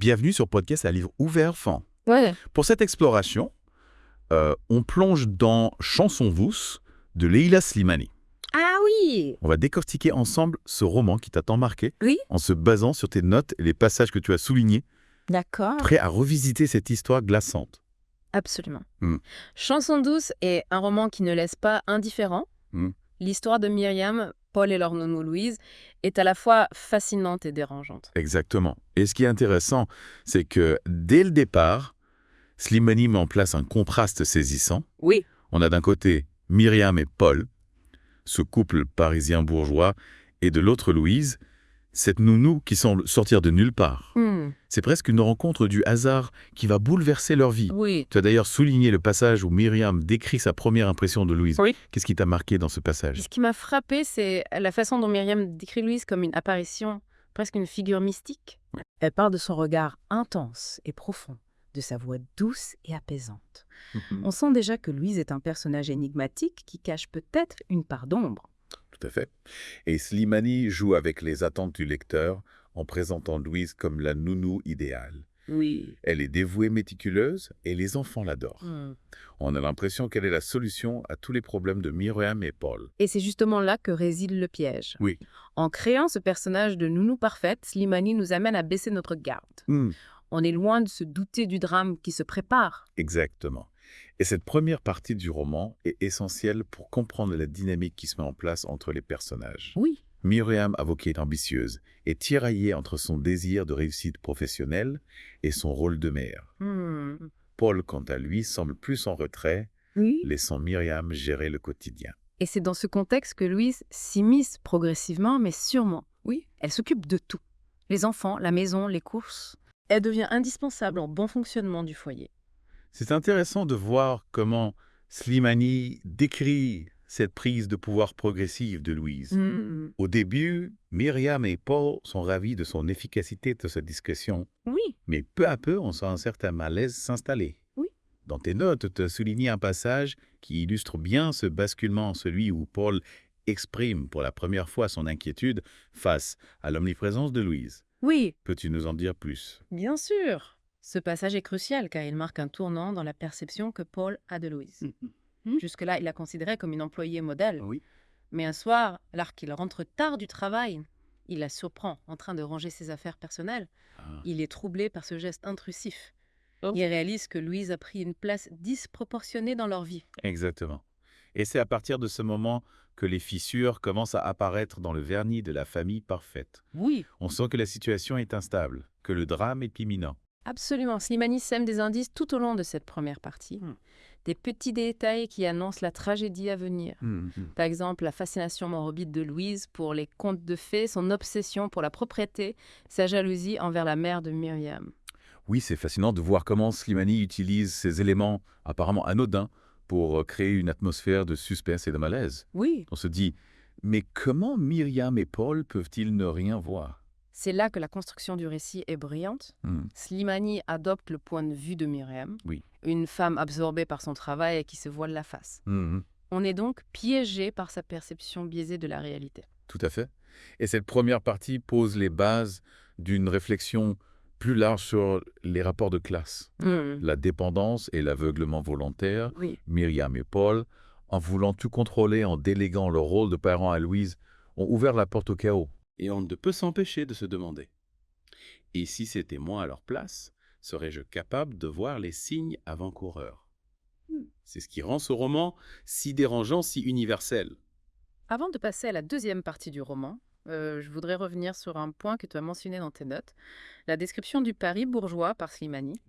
bienvenue sur Podcast à livre ouvert enfant. Ouais. Pour cette exploration, on plonge dans Chanson douce de Leila Slimani. Ah oui. On va décortiquer ensemble ce roman qui t'a tant marqué Oui. en se basant sur tes notes et les passages que tu as soulignés, D'accord. prêt à revisiter cette histoire glaçante. Absolument. Mm. Chanson douce est un roman qui ne laisse pas indifférent. Mm. L'histoire de Myriam, Paul et leur nounou Louise est à la fois fascinante et dérangeante. Exactement. Et ce qui est intéressant, c'est que dès le départ, Slimani met en place un contraste saisissant. Oui. On a d'un côté Myriam et Paul, ce couple parisien bourgeois, et de l'autre Louise, cette nounou qui semble sortir de nulle part. C'est presque une rencontre du hasard qui va bouleverser leur vie. Oui. Tu as d'ailleurs souligné le passage où Myriam décrit sa première impression de Louise. Oui. Qu'est-ce qui t'a marqué dans ce passage? Ce qui m'a frappée, c'est la façon dont Myriam décrit Louise comme une apparition, presque une figure mystique. Elle parle de son regard intense et profond, de sa voix douce et apaisante. On sent déjà que Louise est un personnage énigmatique qui cache peut-être une part d'ombre. Tout à fait. Et Slimani joue avec les attentes du lecteur en présentant Louise comme la nounou idéale. Oui. Elle est dévouée, méticuleuse, et les enfants l'adorent. On a l'impression qu'elle est la solution à tous les problèmes de Myriam et Paul. Et c'est justement là que réside le piège. Oui. En créant ce personnage de nounou parfaite, Slimani nous amène à baisser notre garde. On est loin de se douter du drame qui se prépare. Exactement. Et cette première partie du roman est essentielle pour comprendre la dynamique qui se met en place entre les personnages. Oui. Myriam, avocate ambitieuse, est tiraillée entre son désir de réussite professionnelle et son rôle de mère. Paul, quant à lui, semble plus en retrait, Oui. laissant Myriam gérer le quotidien. Et c'est dans ce contexte que Louise s'immisce progressivement, mais sûrement. Oui. Elle s'occupe de tout. Les enfants, la maison, les courses. Elle devient indispensable au bon fonctionnement du foyer. C'est intéressant de voir comment Slimani décrit cette prise de pouvoir progressive de Louise. Au début, Myriam et Paul sont ravis de son efficacité, de sa discrétion. Oui. Mais peu à peu, on sent un certain malaise s'installer. Oui. Dans tes notes, tu as souligné un passage qui illustre bien ce basculement, celui où Paul exprime pour la première fois son inquiétude face à l'omniprésence de Louise. Oui. Peux-tu nous en dire plus? Bien sûr. Ce passage est crucial car il marque un tournant dans la perception que Paul a de Louise. Jusque-là, il la considérait comme une employée modèle. Oui. Mais un soir, alors qu'il rentre tard du travail, il la surprend en train de ranger ses affaires personnelles. Il est troublé par ce geste intrusif. Il réalise que Louise a pris une place disproportionnée dans leur vie. Exactement. Et c'est à partir de ce moment que les fissures commencent à apparaître dans le vernis de la famille parfaite. Oui. On sent que la situation est instable, que le drame est imminent. Absolument. Slimani sème des indices tout au long de cette première partie. Des petits détails qui annoncent la tragédie à venir. Par exemple, la fascination morbide de Louise pour les contes de fées, son obsession pour la propriété, sa jalousie envers la mère de Myriam. Oui, c'est fascinant de voir comment Slimani utilise ces éléments apparemment anodins pour créer une atmosphère de suspense et de malaise. Oui. On se dit, mais comment Myriam et Paul peuvent-ils ne rien voir? C'est là que la construction du récit est brillante. Slimani adopte le point de vue de Myriam, Oui. une femme absorbée par son travail et qui se voile la face. On est donc piégé par sa perception biaisée de la réalité. Tout à fait. Et cette première partie pose les bases d'une réflexion plus large sur les rapports de classe, la dépendance et l'aveuglement volontaire. Oui. Myriam et Paul, en voulant tout contrôler, en déléguant leur rôle de parents à Louise, ont ouvert la porte au chaos. Et on ne peut s'empêcher de se demander. Et si c'était moi à leur place, serais-je capable de voir les signes avant-coureurs? C'est ce qui rend ce roman si dérangeant, si universel. Avant de passer à la deuxième partie du roman, je voudrais revenir sur un point que tu as mentionné dans tes notes, la description du Paris bourgeois par Slimani.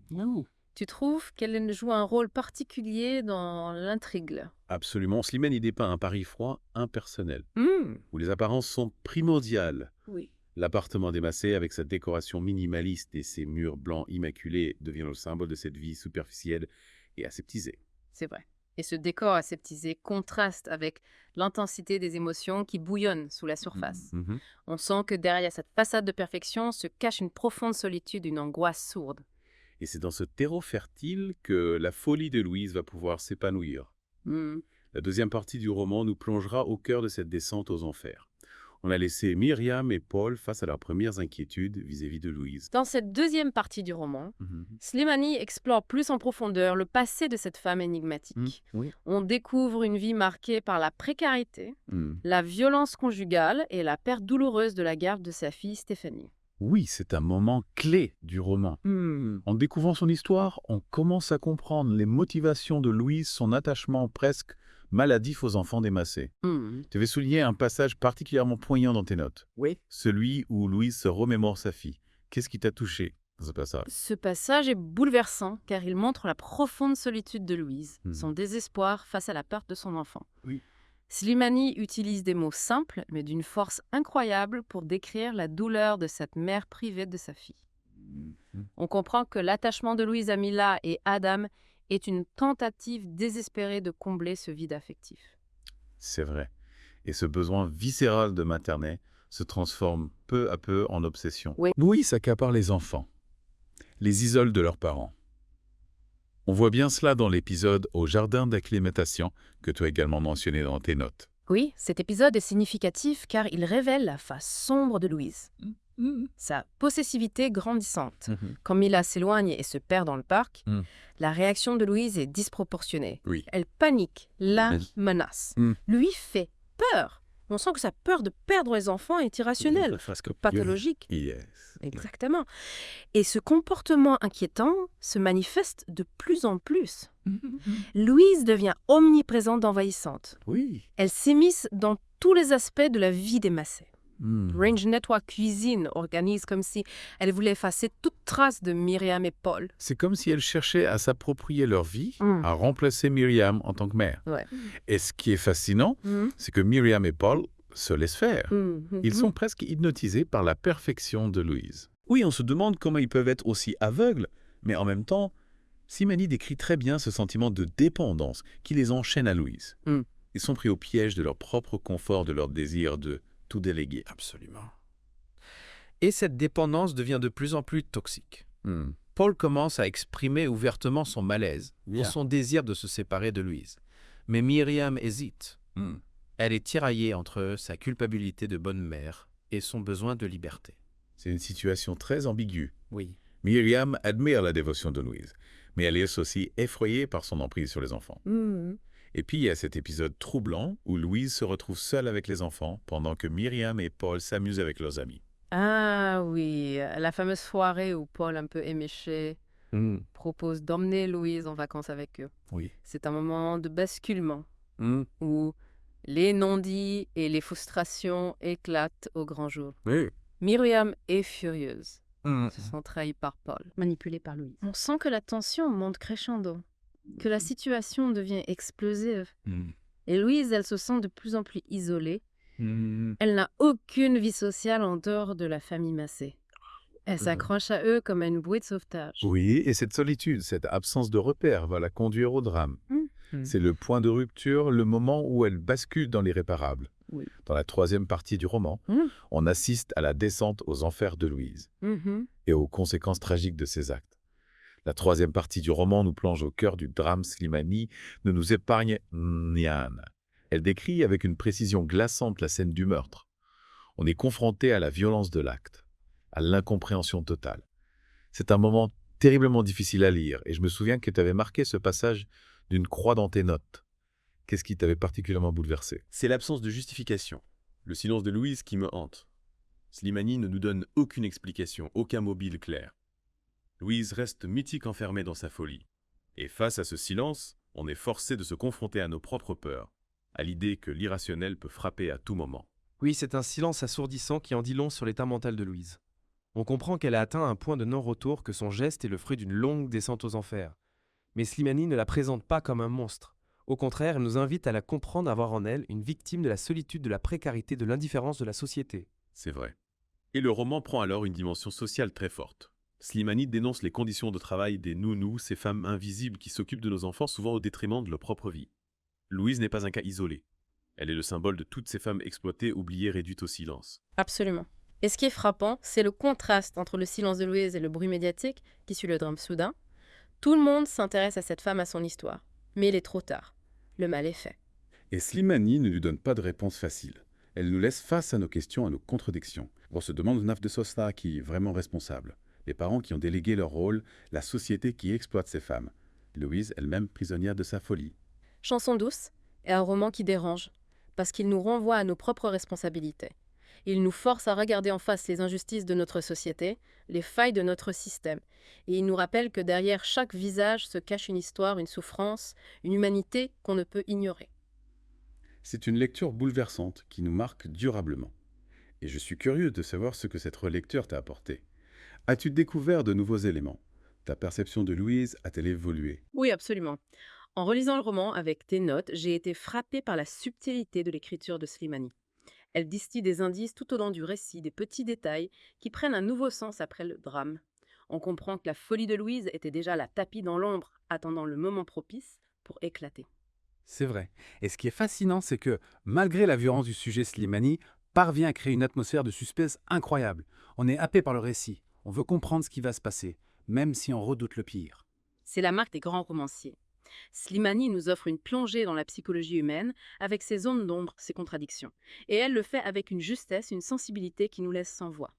Tu trouves qu'elle joue un rôle particulier dans l'intrigue? Absolument. Slimani dépeint un Paris froid, impersonnel, où les apparences sont primordiales. Oui. L'appartement démassé, avec sa décoration minimaliste et ses murs blancs immaculés, devient le symbole de cette vie superficielle et aseptisée. C'est vrai. Et ce décor aseptisé contraste avec l'intensité des émotions qui bouillonnent sous la surface. On sent que derrière cette façade de perfection se cache une profonde solitude, une angoisse sourde. Et c'est dans ce terreau fertile que la folie de Louise va pouvoir s'épanouir. La deuxième partie du roman nous plongera au cœur de cette descente aux enfers. On a laissé Myriam et Paul face à leurs premières inquiétudes vis-à-vis de Louise. Dans cette deuxième partie du roman, Slimani explore plus en profondeur le passé de cette femme énigmatique. Oui. On découvre une vie marquée par la précarité, la violence conjugale et la perte douloureuse de la garde de sa fille Stéphanie. Oui, c'est un moment clé du roman. En découvrant son histoire, on commence à comprendre les motivations de Louise, son attachement presque maladif aux enfants démassés. Tu avais souligné un passage particulièrement poignant dans tes notes. Oui. Celui où Louise se remémore sa fille. Qu'est-ce qui t'a touché dans ce passage? Ce passage est bouleversant car il montre la profonde solitude de Louise, son désespoir face à la perte de son enfant. Oui. Slimani utilise des mots simples mais d'une force incroyable pour décrire la douleur de cette mère privée de sa fille. On comprend que l'attachement de Louise à Mila et Adam est une tentative désespérée de combler ce vide affectif. C'est vrai. Et ce besoin viscéral de materner se transforme peu à peu en obsession. Oui. Louise accapare les enfants, les isole de leurs parents. On voit bien cela dans l'épisode au jardin d'acclimatation que tu as également mentionné dans tes notes. Oui, cet épisode est significatif car il révèle la face sombre de Louise. Sa possessivité grandissante. Quand Mila s'éloigne et se perd dans le parc, la réaction de Louise est disproportionnée. Oui. Elle panique, la menace, lui fait peur. On sent que sa peur de perdre les enfants est irrationnelle, pathologique. Yes. Exactement. Et ce comportement inquiétant se manifeste de plus en plus. Louise devient omniprésente, envahissante. Oui. Elle s'immisce dans tous les aspects de la vie des Massey. Range Network Cuisine organise comme si elle voulait effacer toute trace de Myriam et Paul. C'est comme si elle cherchait à s'approprier leur vie, à remplacer Myriam en tant que mère. Ouais. Et ce qui est fascinant, c'est que Myriam et Paul se laissent faire. Ils sont presque hypnotisés par la perfection de Louise. Oui, on se demande comment ils peuvent être aussi aveugles, mais en même temps, Slimani décrit très bien ce sentiment de dépendance qui les enchaîne à Louise. Ils sont pris au piège de leur propre confort, de leur désir de tout déléguer. Absolument. Et cette dépendance devient de plus en plus toxique. Paul commence à exprimer ouvertement son malaise pour son désir de se séparer de Louise. Mais Myriam hésite. Elle est tiraillée entre sa culpabilité de bonne mère et son besoin de liberté. C'est une situation très ambiguë. Oui. Myriam admire la dévotion de Louise, mais elle est aussi effrayée par son emprise sur les enfants. Et puis il y a cet épisode troublant où Louise se retrouve seule avec les enfants pendant que Myriam et Paul s'amusent avec leurs amis. Ah oui, la fameuse soirée où Paul, un peu éméché, propose d'emmener Louise en vacances avec eux. Oui. C'est un moment de basculement où les non-dits et les frustrations éclatent au grand jour. Oui. Myriam est furieuse. Se sent trahie par Paul. Manipulée par Louise. On sent que la tension monte crescendo, que la situation devient explosive. Et Louise, elle se sent de plus en plus isolée. Elle n'a aucune vie sociale en dehors de la famille Massey. Elle s'accroche à eux comme à une bouée de sauvetage. Oui, et cette solitude, cette absence de repères va la conduire au drame. C'est le point de rupture, le moment où elle bascule dans l'irréparable. Oui. Dans la troisième partie du roman, on assiste à la descente aux enfers de Louise et aux conséquences tragiques de ses actes. La troisième partie du roman nous plonge au cœur du drame. Slimani ne nous épargne rien. Elle décrit avec une précision glaçante la scène du meurtre. On est confronté à la violence de l'acte, à l'incompréhension totale. C'est un moment terriblement difficile à lire et je me souviens que tu avais marqué ce passage d'une croix dans tes notes. Qu'est-ce qui t'avait particulièrement bouleversé? C'est l'absence de justification, le silence de Louise qui me hante. Slimani ne nous donne aucune explication, aucun mobile clair. Louise reste mythique enfermée dans sa folie. Et face à ce silence, on est forcé de se confronter à nos propres peurs, à l'idée que l'irrationnel peut frapper à tout moment. Oui, c'est un silence assourdissant qui en dit long sur l'état mental de Louise. On comprend qu'elle a atteint un point de non-retour, que son geste est le fruit d'une longue descente aux enfers. Mais Slimani ne la présente pas comme un monstre. Au contraire, elle nous invite à la comprendre, à voir en elle une victime de la solitude, de la précarité, de l'indifférence de la société. C'est vrai. Et le roman prend alors une dimension sociale très forte. Slimani dénonce les conditions de travail des nounous, ces femmes invisibles qui s'occupent de nos enfants souvent au détriment de leur propre vie. Louise n'est pas un cas isolé. Elle est le symbole de toutes ces femmes exploitées, oubliées, réduites au silence. Absolument. Et ce qui est frappant, c'est le contraste entre le silence de Louise et le bruit médiatique qui suit le drame soudain. Tout le monde s'intéresse à cette femme, à son histoire. Mais il est trop tard. Le mal est fait. Et Slimani ne lui donne pas de réponse facile. Elle nous laisse face à nos questions, à nos contradictions. On se demande Naf de Sosta qui est vraiment responsable. Les parents qui ont délégué leur rôle, la société qui exploite ces femmes. Louise, elle-même prisonnière de sa folie. Chanson douce est un roman qui dérange, parce qu'il nous renvoie à nos propres responsabilités. Il nous force à regarder en face les injustices de notre société, les failles de notre système. Et il nous rappelle que derrière chaque visage se cache une histoire, une souffrance, une humanité qu'on ne peut ignorer. C'est une lecture bouleversante qui nous marque durablement. Et je suis curieux de savoir ce que cette relecture t'a apporté. As-tu découvert de nouveaux éléments? Ta perception de Louise a-t-elle évolué? Oui, absolument. En relisant le roman avec tes notes, j'ai été frappée par la subtilité de l'écriture de Slimani. Elle distille des indices tout au long du récit, des petits détails qui prennent un nouveau sens après le drame. On comprend que la folie de Louise était déjà la tapis dans l'ombre, attendant le moment propice pour éclater. C'est vrai. Et ce qui est fascinant, c'est que, malgré la violence du sujet, Slimani parvient à créer une atmosphère de suspense incroyable. On est happé par le récit. On veut comprendre ce qui va se passer, même si on redoute le pire. C'est la marque des grands romanciers. Slimani nous offre une plongée dans la psychologie humaine, avec ses zones d'ombre, ses contradictions. Et elle le fait avec une justesse, une sensibilité qui nous laisse sans voix.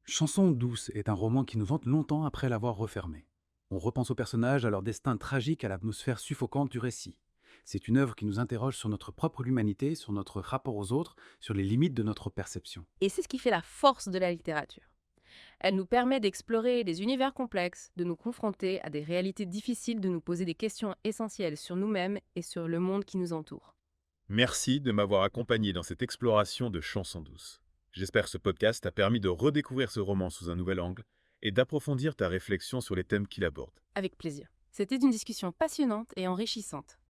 Chanson douce est un roman qui nous hante longtemps après l'avoir refermé. On repense aux personnages, à leur destin tragique, à l'atmosphère suffocante du récit. C'est une œuvre qui nous interroge sur notre propre humanité, sur notre rapport aux autres, sur les limites de notre perception. Et c'est ce qui fait la force de la littérature. Elle nous permet d'explorer des univers complexes, de nous confronter à des réalités difficiles, de nous poser des questions essentielles sur nous-mêmes et sur le monde qui nous entoure. Merci de m'avoir accompagné dans cette exploration de Chanson douce. J'espère que ce podcast t'a permis de redécouvrir ce roman sous un nouvel angle et d'approfondir ta réflexion sur les thèmes qu'il aborde. Avec plaisir. C'était une discussion passionnante et enrichissante.